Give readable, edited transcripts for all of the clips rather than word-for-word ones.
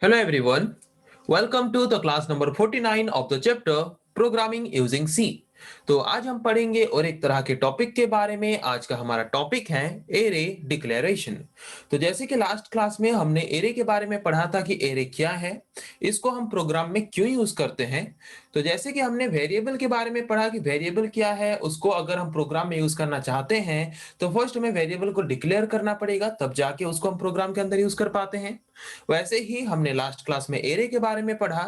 Hello everyone. Welcome to the class number 49 of the chapter Programming using C. तो आज हम पढ़ेंगे और एक तरह के टॉपिक के बारे में। आज का हमारा टॉपिक है एरे डिक्लेरेशन। तो जैसे कि लास्ट क्लास में हमने एरे के बारे में पढ़ा था कि एरे क्या है, इसको हम प्रोग्राम में क्यों यूज करते हैं। तो जैसे कि हमने वेरिएबल के बारे में पढ़ा कि वेरिएबल क्या है, उसको अगर हम प्रोग्राम में यूज करना चाहते हैं तो फर्स्ट हमें वेरिएबल को डिक्लेयर करना पड़ेगा, तब जाके उसको हम प्रोग्राम के अंदर यूज कर पाते हैं। वैसे ही हमने लास्ट क्लास में एरे के बारे में पढ़ा।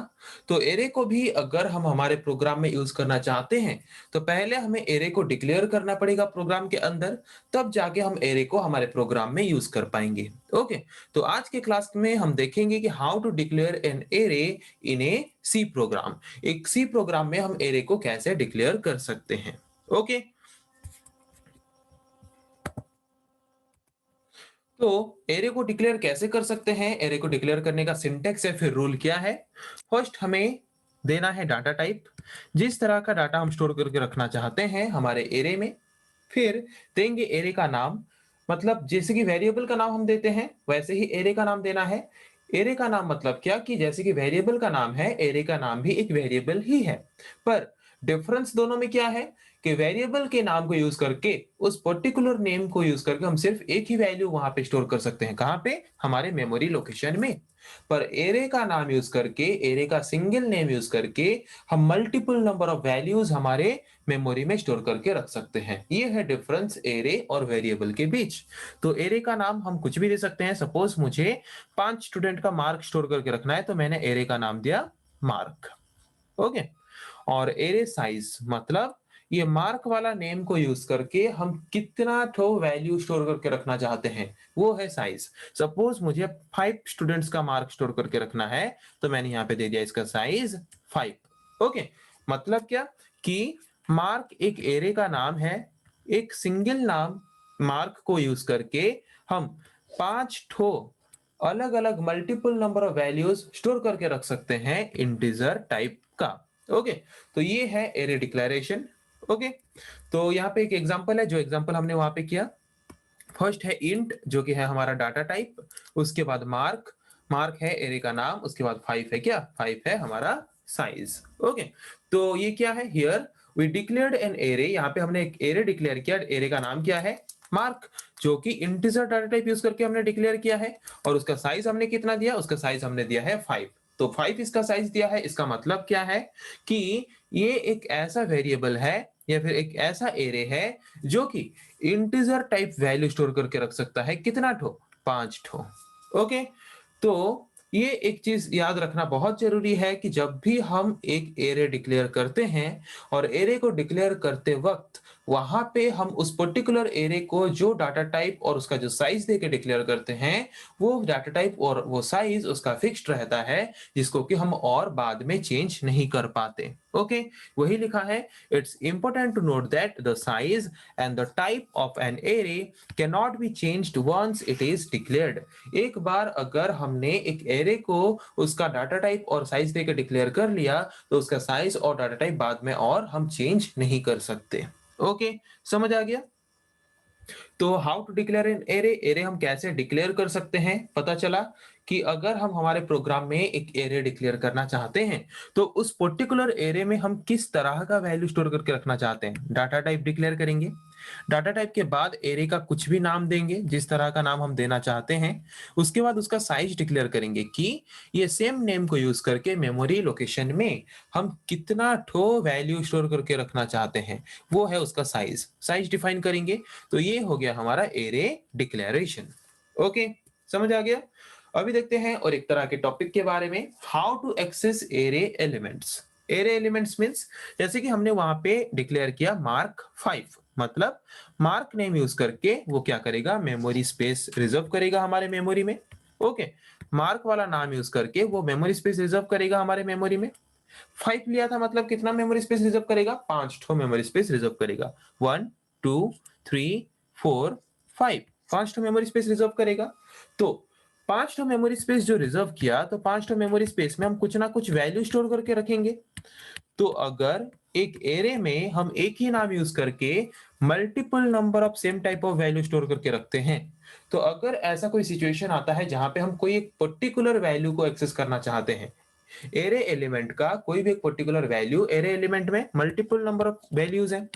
तो एरे को भी अगर हम हमारे प्रोग्राम में यूज करना चाहते हैं तो पहले हमें एरे को डिक्लेयर करना पड़ेगा प्रोग्राम के अंदर, तब जाके हम एरे को हमारे प्रोग्राम में यूज कर पाएंगे। ओके, तो आज के क्लास में हम देखेंगे कि how to declare an array in a C program. एक सी प्रोग्राम में हम एरे को कैसे डिक्लेयर कर सकते हैं। ओके, तो एरे को डिक्लेयर कैसे कर सकते हैं, एरे को डिक्लेयर करने का सिंटेक्स है, फिर रूल क्या है। फर्स्ट हमें देना है डाटा टाइप, जिस तरह का डाटा हम स्टोर करके रखना चाहते हैं हमारे एरे में। फिर देंगे एरे का नाम, मतलब जैसे कि वेरिएबल का नाम हम देते हैं वैसे ही एरे का नाम देना है। एरे का नाम मतलब क्या कि जैसे कि वेरिएबल का नाम है, एरे का नाम भी एक वेरिएबल ही है। पर डिफरेंस दोनों में क्या है कि वेरिएबल के नाम को यूज करके, उस पर्टिकुलर नेम को यूज करके हम सिर्फ एक ही वैल्यू वहां पे स्टोर कर सकते हैं। कहां पे? हमारे मेमोरी लोकेशन में। पर एरे का नाम यूज करके, एरे का सिंगल नेम यूज करके हम मल्टीपल नंबर ऑफ वैल्यूज हमारे मेमोरी में स्टोर करके रख सकते हैं। ये है डिफरेंस एरे और वेरिएबल के बीच। तो एरे का नाम हम कुछ भी दे सकते हैं। सपोज मुझे 5 स्टूडेंट का मार्क स्टोर करके रखना है, तो मैंने एरे का नाम दिया मार्क। ओके, और एरे साइज मतलब ये मार्क वाला नेम को यूज करके हम कितना ठो वैल्यू स्टोर करके रखना चाहते हैं, वो है साइज। सपोज मुझे 5 स्टूडेंट्स का मार्क स्टोर करके रखना है, तो मैंने यहाँ पे दे दिया इसका साइज 5। ओके, मतलब क्या कि मार्क एक एरे का नाम है। एक सिंगल नाम मार्क को यूज करके हम 5 ठो अलग अलग multiple number of values store करके रख सकते हैं इंटीजर टाइप का। ओके, तो ये है एरे डिक्लेरेशन। ओके, तो यहाँ पे एक एग्जांपल है, जो एग्जांपल हमने वहां पे किया। फर्स्ट है इंट, जो कि है हमारा डाटा टाइप। उसके बाद मार्क, मार्क है एरे का नाम। उसके बाद 5 है, क्या 5 है हमारा साइज। ओके, तो ये क्या है, here we declared an array. यहाँ पे हमने एक एरे डिक्लेयर किया। एरे का नाम क्या है? मार्क, जो कि इंटीजर डाटा टाइप यूज करके हमने डिक्लेयर किया है। और उसका साइज हमने कितना दिया? उसका साइज हमने दिया है 5। तो 5 इसका साइज दिया है। इसका मतलब क्या है कि ये एक ऐसा वेरिएबल है या फिर एक ऐसा एरे है जो कि इंटीजर टाइप वैल्यू स्टोर करके रख सकता है। कितना ठो? 5 ठो। ओके, तो ये एक चीज याद रखना बहुत जरूरी है कि जब भी हम एक एरे डिक्लेयर करते हैं और एरे को डिक्लेयर करते वक्त वहां पे हम उस पर्टिकुलर एरे को जो डाटा टाइप और उसका जो साइज देके डिक्लेयर करते हैं, वो डाटा टाइप और वो साइज उसका फिक्स्ड रहता है, जिसको कि हम और बाद में चेंज नहीं कर पाते। ओके, वही लिखा है, it's important to note that the size and the type of an array cannot be changed once it is declared। एक बार अगर हमने एक एरे को उसका डाटा टाइप और साइज देकर डिक्लेयर कर लिया, तो उसका साइज और डाटा टाइप बाद में और हम चेंज नहीं कर सकते। ओके, समझ आ गया? तो how to declare an array, array हम कैसे डिक्लेयर कर सकते हैं। पता चला कि अगर हम हमारे प्रोग्राम में एक एरे डिक्लेयर करना चाहते हैं, तो उस पर्टिकुलर एरे में हम किस तरह का वैल्यू स्टोर करके रखना चाहते हैं। डाटा टाइप डिक्लेयर करेंगे। डाटा टाइप के बाद एरे का कुछ भी नाम देंगे, जिस तरह का नाम हम देना चाहते हैं। उसके बाद उसका साइज डिक्लेयर करेंगे कि ये सेम नेम को यूज करके मेमोरी लोकेशन में हम कितना ठो वैल्यू स्टोर करके रखना चाहते हैं, वो है उसका साइज। साइज डिफाइन करेंगे। तो ये हो गया हमारा एरे डिक्लेरेशन। ओके, समझ आ गया? अभी देखते हैं और एक तरह के टॉपिक के बारे में, how to access array elements. Array elements means जैसे कि हमने वहां पे डिक्लेयर किया मार्क 5, मतलब मार्क नेम यूज करके वो क्या करेगा, मेमोरी स्पेस रिजर्व करेगा हमारे मेमोरी में। ओके, मार्क वाला नाम यूज करके वो मेमोरी स्पेस रिजर्व करेगा हमारे मेमोरी में। 5 लिया था, मतलब कितना मेमोरी स्पेस रिजर्व करेगा? 5 ठो मेमोरी स्पेस रिजर्व करेगा। 1 2 3 4 5, 5 ठो मेमोरी स्पेस रिजर्व करेगा। तो 5 ठो मेमोरी स्पेस जो रिजर्व किया, तो 5 ठो मेमोरी स्पेस में हम कुछ ना कुछ वैल्यू स्टोर करके रखेंगे। तो अगर एक एरे में हम एक ही नाम यूज करके multiple number of same type of value store करके रखते हैं। तो अगर ऐसा कोई सिचुएशन आता है जहां पे हम कोई एक पर्टिकुलर वैल्यू को एक्सेस करना चाहते हैं, एरे एलिमेंट का कोई भी एक पर्टिकुलर वैल्यू, एरे एलिमेंट में मल्टीपल नंबर ऑफ वैल्यूज हैं,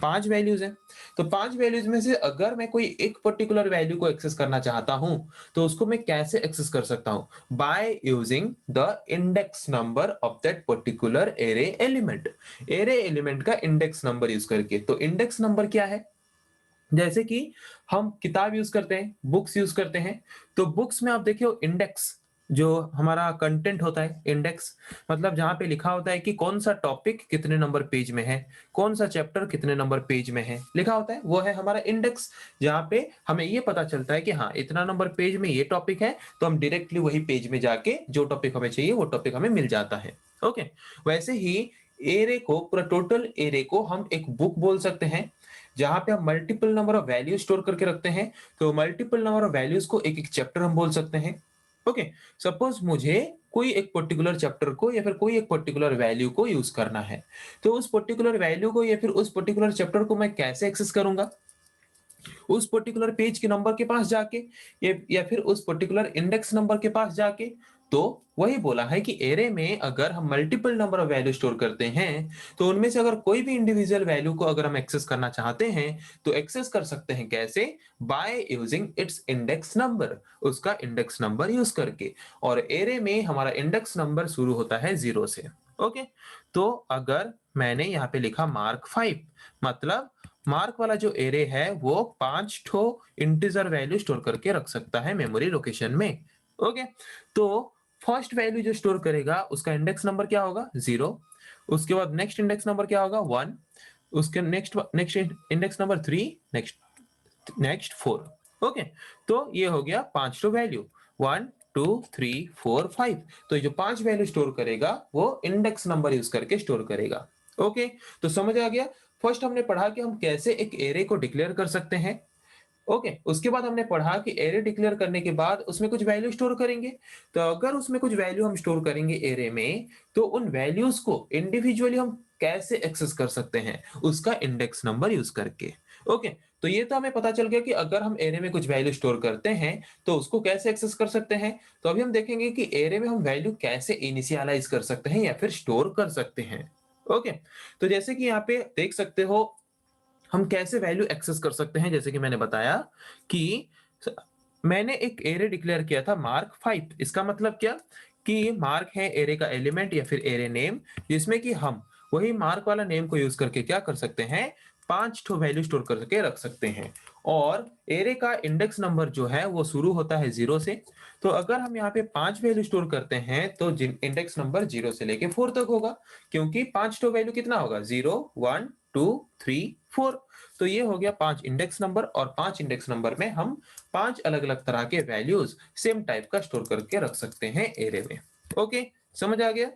5 वैल्यूज हैं। तो 5 वैल्यूज में से अगर मैं कोई एक पर्टिकुलर वैल्यू को एक्सेस करना चाहता हूं, तो उसको मैं कैसे एक्सेस कर सकता हूं? By using the index number of that particular array element. Array element का इंडेक्स नंबर यूज करके। तो इंडेक्स नंबर क्या है? जैसे कि हम किताब यूज करते हैं, बुक्स यूज करते हैं, तो बुक्स में आप देखिए इंडेक्स, जो हमारा कंटेंट होता है, इंडेक्स मतलब जहां पे लिखा होता है कि कौन सा टॉपिक कितने नंबर पेज में है, कौन सा चैप्टर कितने नंबर पेज में है, लिखा होता है, वो है हमारा इंडेक्स। जहां पे हमें ये पता चलता है कि हाँ इतना नंबर पेज में ये टॉपिक है, तो हम डायरेक्टली वही पेज में जाके जो टॉपिक हमें चाहिए वो टॉपिक हमें मिल जाता है। ओके, वैसे ही एरे को, पूरा टोटल एरे को हम एक बुक बोल सकते हैं, जहां पे हम multiple number of values store करके रखते हैं। तो मल्टीपल नंबर ऑफ वैल्यूज को एक एक चैप्टर हम बोल सकते हैं। ओके, सपोज मुझे कोई एक पर्टिकुलर चैप्टर को या फिर कोई एक पर्टिकुलर वैल्यू को यूज करना है, तो उस पर्टिकुलर वैल्यू को या फिर उस पर्टिकुलर चैप्टर को मैं कैसे एक्सेस करूंगा? उस पर्टिकुलर पेज के नंबर के पास जाके, या फिर उस पर्टिकुलर इंडेक्स नंबर के पास जाके। तो वही बोला है कि एरे में अगर हम multiple number of value store करते हैं, तो उनमें से अगर कोई भी इंडिविजुअल वैल्यू को अगर हम एक्सेस करना चाहते हैं, तो एक्सेस कर सकते हैं कैसे? By using its index number, उसका इंडेक्स नंबर यूज करके। और एरे में हमारा इंडेक्स नंबर शुरू होता है 0 से। ओके, तो अगर मैंने यहाँ पे लिखा मार्क 5, मतलब मार्क वाला जो एरे है वो 5 ठो इंटीजर वैल्यू स्टोर करके रख सकता है मेमोरी लोकेशन में। ओके, तो फर्स्ट वैल्यू जो स्टोर करेगा उसका इंडेक्स नंबर क्या होगा? 0। उसके बाद नेक्स्ट इंडेक्स नंबर क्या होगा? 1। उसके next next index number 3, next next 4। Okay, तो ये हो गया 5 टू वैल्यू, 1 2 3 4 5। तो ये जो 5 वैल्यू स्टोर करेगा वो इंडेक्स नंबर यूज करके स्टोर करेगा। ओके, तो समझ आ गया। फर्स्ट हमने पढ़ा कि हम कैसे एक एरे को डिक्लेयर कर सकते हैं। ओके, उसके बाद हमने पढ़ा कि एरे डिक्लेयर करने के बाद उसमें कुछ वैल्यू स्टोर करेंगे। तो अगर उसमें कुछ वैल्यू हम स्टोर करेंगे एरे में, तो उन वैल्यूज को इंडिविजुअली हम कैसे एक्सेस कर सकते हैं? उसका इंडेक्स नंबर यूज करके। ओके, तो ये तो हमें पता चल गया कि अगर हम एरे में कुछ वैल्यू स्टोर करते हैं तो उसको कैसे एक्सेस कर सकते हैं। तो अभी हम देखेंगे कि एरे में हम वैल्यू कैसे इनिशियलाइज कर सकते हैं या फिर स्टोर कर सकते हैं। ओके, तो जैसे कि यहाँ पे देख सकते हो हम कैसे वैल्यू एक्सेस कर सकते हैं। जैसे कि मैंने बताया कि स- मैंने एक एरे डिक्लेयर किया था मार्क 5। इसका मतलब क्या? कि मार्क है एरे का एलिमेंट या फिर एरे नेम, जिसमें कि हम वही मार्क वाला नेम को यूज करके क्या कर सकते हैं? 5 ठो वैल्यू स्टोर करके रख सकते हैं। और एरे का इंडेक्स नंबर जो है वो शुरू होता है 0 से। तो अगर हम यहाँ पे 5 वैल्यू स्टोर करते हैं तो इंडेक्स नंबर 0 से लेके 4 तक होगा, क्योंकि 5 टो वैल्यू कितना होगा? 0 1 2 3 4। तो ये हो गया 5 इंडेक्स नंबर, और 5 इंडेक्स नंबर में हम 5 अलग अलग तरह के वैल्यूज सेम टाइप का स्टोर करके रख सकते हैं एरे में। ओके, समझ आ गया।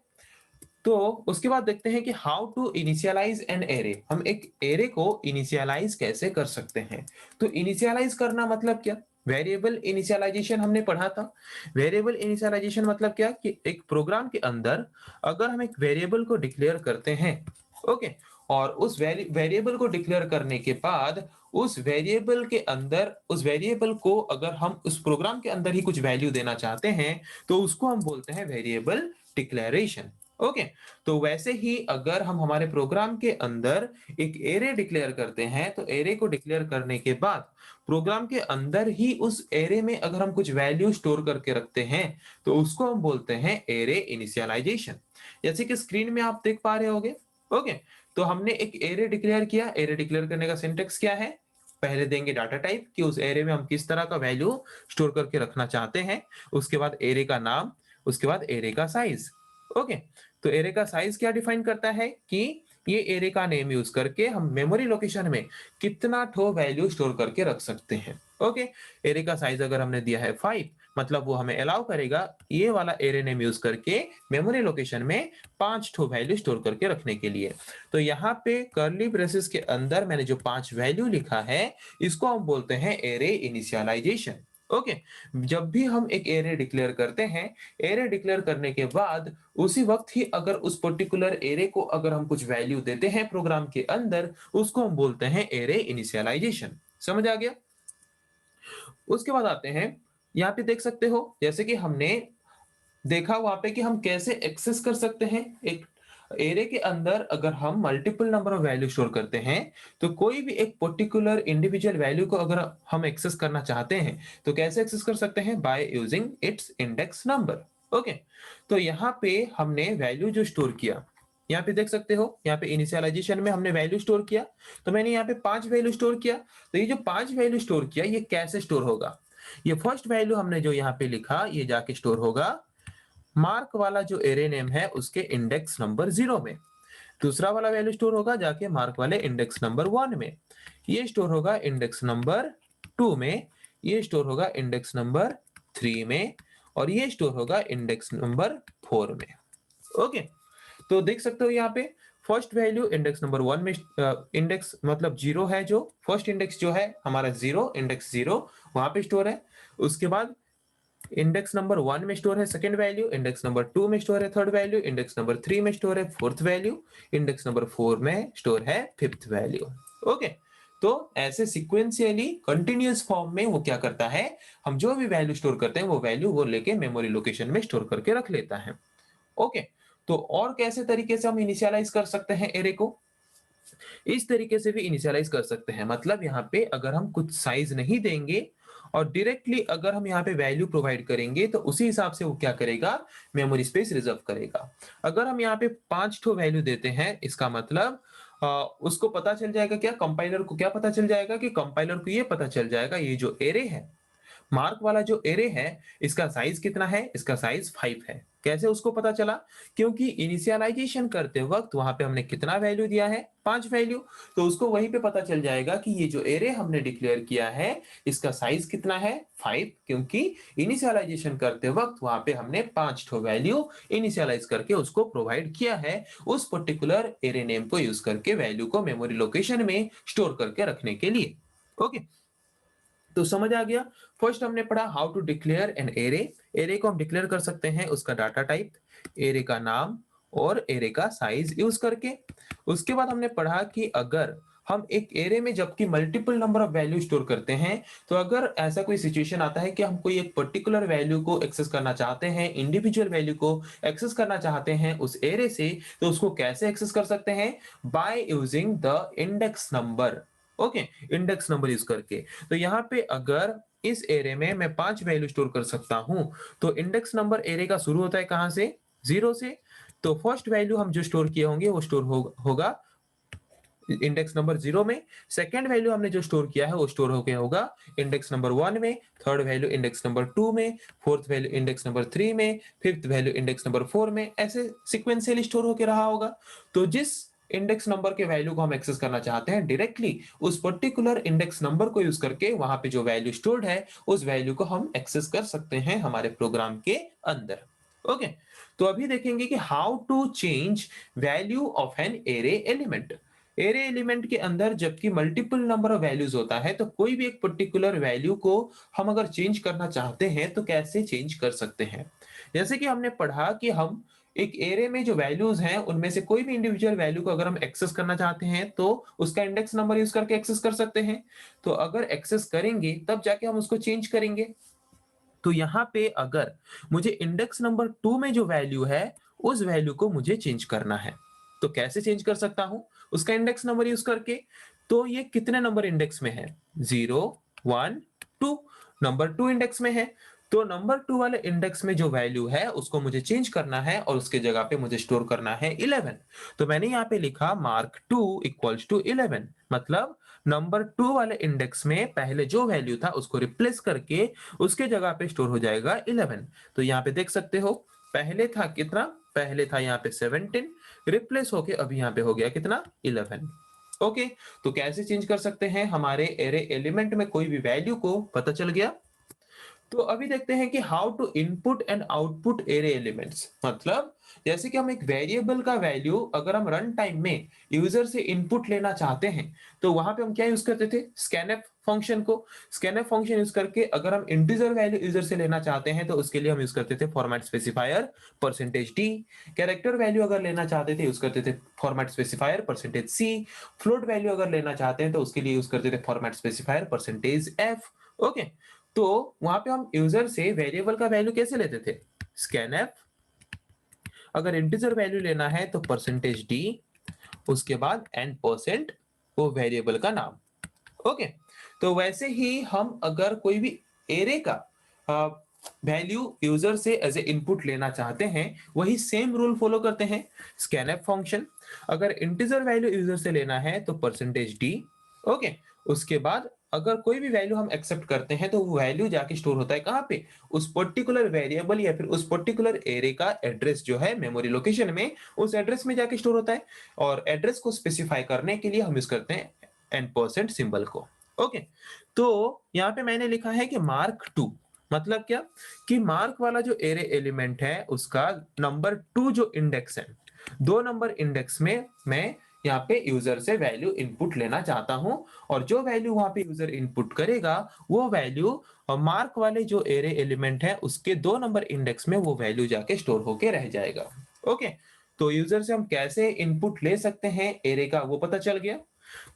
तो उसके बाद देखते हैं कि how to initialize an array. हम एक एरे को इनिशियलाइज कैसे कर सकते हैं? तो इनिशियलाइज करना मतलब क्या? वेरिएबल इनिशियलाइजेशन हमने पढ़ा था। वेरिएबल इनिशियलाइजेशन मतलब क्या? कि एक प्रोग्राम के अंदर अगर हम एक वेरिएबल को डिक्लेयर करते हैं, ओके, और उस वेरिएबल को डिक्लेयर करने के बाद उस वेरिएबल के अंदर, उस वेरिएबल को अगर हम उस प्रोग्राम के अंदर ही कुछ वैल्यू देना चाहते हैं, तो उसको हम बोलते हैं वेरिएबल डिक्लेरेशन। ओके, तो वैसे ही अगर हम हमारे प्रोग्राम के अंदर एक एरे डिक्लेयर करते हैं, तो एरे को डिक्लेयर करने के बाद प्रोग्राम के अंदर ही उस एरे में अगर हम कुछ वैल्यू स्टोर करके रखते हैं, तो उसको हम बोलते हैं एरे इनिशियलाइजेशन। जैसे कि स्क्रीन में आप देख पा रहे होगे। ओके, तो हमने एक एरे डिक्लेयर किया। एरे डिक्लेयर करने का सिंटेक्स क्या है? पहले देंगे डाटा टाइप कि उस एरे में हम किस तरह का वैल्यू स्टोर करके रखना चाहते हैं। उसके बाद एरे का नाम, उसके बाद एरे का साइज। ओके, तो एरे का साइज क्या डिफाइन करता है? कि ये एरे का नेम यूज करके हम मेमोरी लोकेशन में कितना ठो वैल्यू स्टोर करके रख सकते हैं। ओके, एरे का साइज अगर हमने दिया है 5, मतलब वो हमें अलाउ करेगा ये वाला एरे नेम यूज करके मेमोरी लोकेशन में 5 ठो वैल्यू स्टोर करके रखने के लिए। तो यहाँ पे कर्ली ब्रेसेस के अंदर मैंने जो 5 वैल्यू लिखा है, इसको हम बोलते हैं एरे इनिशियलाइजेशन। ओके। जब भी हम एक एरे डिक्लेयर करते हैं, एरे डिक्लेयर करने के बाद उसी वक्त ही अगर उस पर्टिकुलर एरे को अगर हम कुछ वैल्यू देते हैं प्रोग्राम के अंदर, उसको हम बोलते हैं एरे इनिशियलाइजेशन। समझ आ गया? उसके बाद आते हैं, यहाँ पे देख सकते हो जैसे कि हमने देखा वहां पे कि हम कैसे एक्सेस कर सकते हैं एक एरे के अंदर। अगर हम multiple number of value store करते हैं, तो कोई भी एक पर्टिकुलर इंडिविजुअल वैल्यू को अगर हम एक्सेस करना चाहते हैं, तो कैसे एक्सेस कर सकते हैं? By using its index number. Okay. तो यहाँ पे हमने वैल्यू जो स्टोर किया, यहाँ पे देख सकते हो, यहाँ पे इनिशियलाइजेशन में हमने वैल्यू स्टोर किया। तो मैंने यहाँ पे 5 वैल्यू स्टोर किया। तो ये जो 5 वैल्यू स्टोर किया, ये कैसे स्टोर होगा? ये फर्स्ट वैल्यू हमने जो यहाँ पे लिखा, ये जाके स्टोर होगा मार्क वाला जो एरे नेम है उसके इंडेक्स नंबर 0 में। दूसरा वाला वैल्यू स्टोर होगा जाके मार्क वाले इंडेक्स नंबर 1 में। ये स्टोर होगा इंडेक्स नंबर 2 में। ये स्टोर होगा इंडेक्स नंबर 3 में। और ये स्टोर होगा इंडेक्स नंबर 4 में। ओके। तो देख सकते हो यहाँ पे फर्स्ट वैल्यू इंडेक्स नंबर 1 में, इंडेक्स मतलब 0 है, जो फर्स्ट इंडेक्स जो है हमारा 0, इंडेक्स 0 वहां पे स्टोर है। उसके बाद इंडेक्स नंबर 1 में स्टोर है सेकंड वैल्यू, इंडेक्स नंबर 2 में स्टोर है थर्ड वैल्यू, इंडेक्स नंबर 3 में स्टोर है फोर्थ वैल्यू, इंडेक्स नंबर 4 में स्टोर है फिफ्थ वैल्यू। ओके। तो ऐसे सिक्वेंशियली कंटिन्यूअस फॉर्म में वो क्या करता है, हम जो भी वैल्यू स्टोर करते हैं वो वैल्यू वो लेके मेमोरी लोकेशन में स्टोर करके रख लेता है। ओके। तो और कैसे तरीके से हम इनिशियलाइज कर सकते हैं एरे को? इस तरीके से भी इनिशियलाइज कर सकते हैं। मतलब यहाँ पे अगर हम कुछ साइज नहीं देंगे और डायरेक्टली अगर हम यहाँ पे वैल्यू प्रोवाइड करेंगे, तो उसी हिसाब से वो क्या करेगा, मेमोरी स्पेस रिजर्व करेगा। अगर हम यहाँ पे 5 ठो वैल्यू देते हैं, इसका मतलब उसको पता चल जाएगा, क्या कंपाइलर को क्या पता चल जाएगा, कि कंपाइलर को ये पता चल जाएगा ये जो एरे है, मार्क वाला जो एरे है, इसका साइज कितना है? इसका साइज 5 है। कैसे उसको पता चला? क्योंकि इनिशियलाइजेशन करते वक्त वहां पे हमने कितना वैल्यू दिया है? 5 वैल्यू। तो उसको वहीं पे पता चल जाएगा कि ये जो एरे हमने डिक्लेयर किया है, इसका साइज कितना है? 5। क्योंकि इनिशियलाइजेशन करते वक्त वहां पे हमने 5 ठो वैल्यू इनिशियलाइज करके उसको प्रोवाइड किया है, उस पर्टिकुलर एरे नेम को यूज करके वैल्यू को मेमोरी लोकेशन में स्टोर करके रखने के लिए। ओके। तो समझ आ गया। फर्स्ट हमने पढ़ा how to declare an array. Array को हम डिक्लेयर कर सकते हैं उसका डाटा टाइप, एरे का नाम और एरे का साइज यूज करके। उसके बाद हमने पढ़ा कि अगर हम एक एरे में जबकि multiple number of value store करते हैं, तो अगर ऐसा कोई सिचुएशन आता है कि हम कोई एक पर्टिकुलर वैल्यू को एक्सेस करना चाहते हैं, इंडिविजुअल वैल्यू को एक्सेस करना चाहते हैं उस एरे से, तो उसको कैसे एक्सेस कर सकते हैं? By using the index number. Okay. Index number use करके। तो यहाँ पे अगर इस एरे में मैं 5 वैल्यू स्टोर कर सकता हूं, तो इंडेक्स नंबर एरे का शुरू होता है कहां से? 0 से। तो फर्स्ट वैल्यू हम जो स्टोर किए होंगे वो स्टोर होगा इंडेक्स नंबर 0 में। सेकंड वैल्यू हमने जो स्टोर किया है वो स्टोर होके होगा इंडेक्स नंबर 1 में, थर्ड वैल्यू इंडेक्स नंबर 2 में, फोर्थ वैल्यू इंडेक्स नंबर 3 में, फिफ्थ वैल्यू इंडेक्स नंबर 4 में, ऐसे सिक्वेंशियली स्टोर होके रहा होगा। तो जिस इंडेक्स नंबर के वैल्यू को हम एक्सेस करना चाहते हैं, डायरेक्टली उस पर्टिकुलर इंडेक्स नंबर को यूज करके वहां पे जो वैल्यू स्टोर्ड है उस वैल्यू को हम एक्सेस कर सकते हैं हमारे प्रोग्राम के अंदर। ओके। तो अभी देखेंगे कि how to change value of an array element. Array element के अंदर जबकि मल्टीपल नंबर ऑफ वैल्यूज होता है, तो कोई भी एक पर्टिकुलर वैल्यू को हम अगर चेंज करना चाहते हैं तो कैसे चेंज कर सकते हैं? जैसे कि हमने पढ़ा कि हम एक एरे में जो वैल्यूज हैं उनमें से कोई भी इंडिविजुअल वैल्यू को अगर हम एक्सेस करना चाहते हैं, तो उसका इंडेक्स नंबर यूज करके एक्सेस कर सकते हैं। तो अगर एक्सेस करेंगे तब जाके हम उसको चेंज करेंगे। तो यहाँ पे अगर मुझे इंडेक्स नंबर 2 में जो वैल्यू है उस वैल्यू को मुझे चेंज करना है, तो कैसे चेंज कर सकता हूं? उसका इंडेक्स नंबर यूज करके। तो ये कितने नंबर इंडेक्स में है? 0, 1, 2। नंबर 2 इंडेक्स में है। तो नंबर 2 वाले इंडेक्स में जो वैल्यू है उसको मुझे चेंज करना है और उसके जगह पे मुझे स्टोर करना है 11। तो मैंने यहाँ पे लिखा मार्क 2 इक्वल्स टू 11। मतलब नंबर 2 वाले इंडेक्स में पहले जो वैल्यू था उसको रिप्लेस करके उसके जगह पे स्टोर हो जाएगा 11। तो यहाँ पे देख सकते हो, पहले था कितना? पहले था यहाँ पे 17, रिप्लेस होके अभी यहाँ पे हो गया कितना? 11। ओके। तो कैसे चेंज कर सकते हैं? हमारे एरे एलिमेंट में कोई भी वैल्यू को पता चल गया। तो अभी देखते हैं कि how to input and output array elements, मतलब जैसे कि हम एक वेरिएबल का वैल्यू अगर हम रन टाइम में यूजर से इनपुट लेना चाहते हैं, तो वहां पे हम क्या यूज करते थे, स्कैनफ फंक्शन को। स्कैनफ फंक्शन यूज करके अगर हम इंटीजर वैल्यू यूजर से लेना चाहते हैं तो उसके लिए हम यूज करते थे format specifier %d। Character value अगर लेना चाहते थे यूज करते थे format specifier %c। Float value अगर लेना चाहते हैं तो उसके लिए यूज करते थे फॉर्मेट स्पेसिफायर %f। ओके, तो वहां पे हम यूजर से वेरिएबल का वैल्यू कैसे लेते थे, स्कैनफ। अगर इंटीजर वैल्यू लेना है तो %d, उसके बाद n% वो वेरिएबल का नाम। ओके, तो वैसे ही हम अगर कोई भी एरे का वैल्यू यूजर से एज ए इनपुट लेना चाहते हैं, वही सेम रूल फॉलो करते हैं, स्कैनफ फंक्शन। अगर इंटीजर वैल्यू यूजर से लेना है तो %d। ओके, उसके बाद अगर कोई भी वैल्यू हम एक्सेप्ट करते हैं तो वो वैल्यू जाके स्टोर होता है कहाँ पे, उस पर्टिकुलर वेरिएबल या फिर उस पर्टिकुलर एरे का एड्रेस जो है मेमोरी लोकेशन में, उस एड्रेस में जाके स्टोर होता है। और एड्रेस को स्पेसिफाई करने के लिए हम यूज करते हैं n% सिंबल को। ओके, तो यहाँ पे मैंने लिखा है कि मार्क 2, मतलब क्या, कि मार्क वाला जो एरे एलिमेंट है उसका नंबर 2 जो इंडेक्स है, 2 नंबर इंडेक्स में मैं यहाँ पे यूजर से वैल्यू इनपुट लेना चाहता हूं, और जो वैल्यू वहां पे यूजर इनपुट करेगा वो वैल्यू मार्क वाले जो एरे एलिमेंट है उसके 2 नंबर इंडेक्स में वो वैल्यू जाके स्टोर होके रह जाएगा। ओके, तो यूजर से हम कैसे इनपुट ले सकते हैं एरे का वो पता चल गया।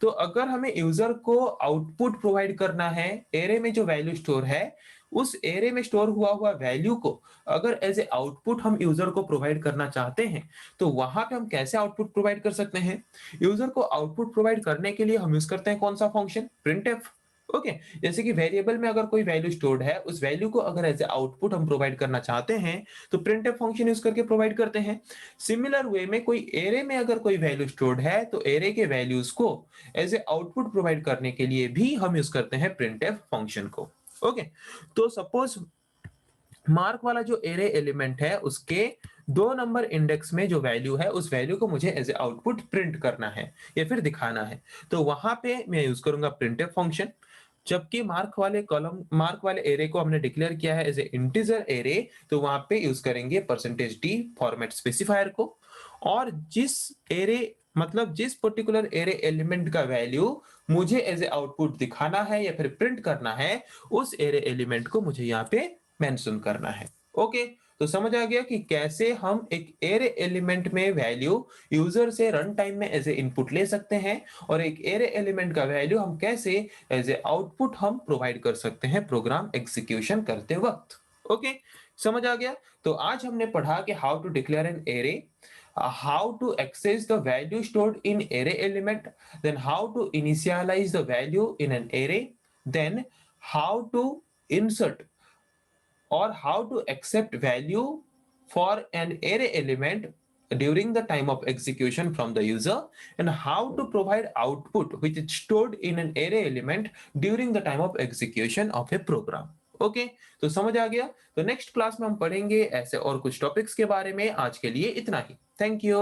तो अगर हमें यूजर को आउटपुट प्रोवाइड करना है, एरे में जो वैल्यू स्टोर है, उस एरे में स्टोर हुआ हुआ वैल्यू को अगर एज ए आउटपुट हम यूजर को प्रोवाइड करना चाहते हैं, तो वहां पे हम कैसे आउटपुट प्रोवाइड कर सकते हैं। यूजर को आउटपुट प्रोवाइड करने के लिए हम यूज करते हैं कौन सा फंक्शन, प्रिंटफ। ओके, जैसे कि वेरिएबल में अगर कोई वैल्यू स्टोर्ड है, उस वैल्यू को अगर एज ए आउटपुट हम प्रोवाइड करना चाहते हैं तो प्रिंटफ फंक्शन यूज करके प्रोवाइड करते हैं। सिमिलर वे में कोई एरे में अगर कोई वैल्यू स्टोर्ड है तो एरे के वैल्यूज को एज ए आउटपुट प्रोवाइड करने के लिए भी हम यूज करते हैं प्रिंटफ फंक्शन को। ओके, तो सपोज मार्क वाला जो एरे एलिमेंट है उसके 2 नंबर इंडेक्स में जो वैल्यू है उस वैल्यू को मुझे एज ए आउटपुट प्रिंट करना है या फिर दिखाना है, तो वहां पे मैं यूज करूंगा प्रिंटफ फंक्शन। जबकि मार्क वाले एरे को हमने डिक्लेयर किया है एज ए इंटीजर एरे, तो वहां पे यूज करेंगे %d फॉर्मेट स्पेसिफायर को। और जिस एरे, मतलब जिस पर्टिकुलर एरे एलिमेंट का वैल्यू मुझे एज ए आउटपुट दिखाना है या फिर प्रिंट करना है, उस एरे एलिमेंट को मुझे यहाँ पे मेंशन करना है। ओके, तो समझ आ गया कि कैसे हम एक एरे एलिमेंट में वैल्यू यूजर से रन टाइम में एज ए इनपुट ले सकते हैं, और एक एरे एलिमेंट का वैल्यू हम कैसे एज ए आउटपुट हम प्रोवाइड कर सकते हैं प्रोग्राम एग्जीक्यूशन करते वक्त। ओके, समझ आ गया। तो आज हमने पढ़ा कि how to declare an array, how to access the value stored in array element, then how to initialize the value in an array, then how to insert or how to accept value for an array element during the time of execution from the user, and how to provide output which is stored in an array element during the time of execution of a program. Okay, तो समझ आ गया। तो next class में हम पढ़ेंगे ऐसे और कुछ टॉपिक्स के बारे में। आज के लिए इतना ही। Thank you.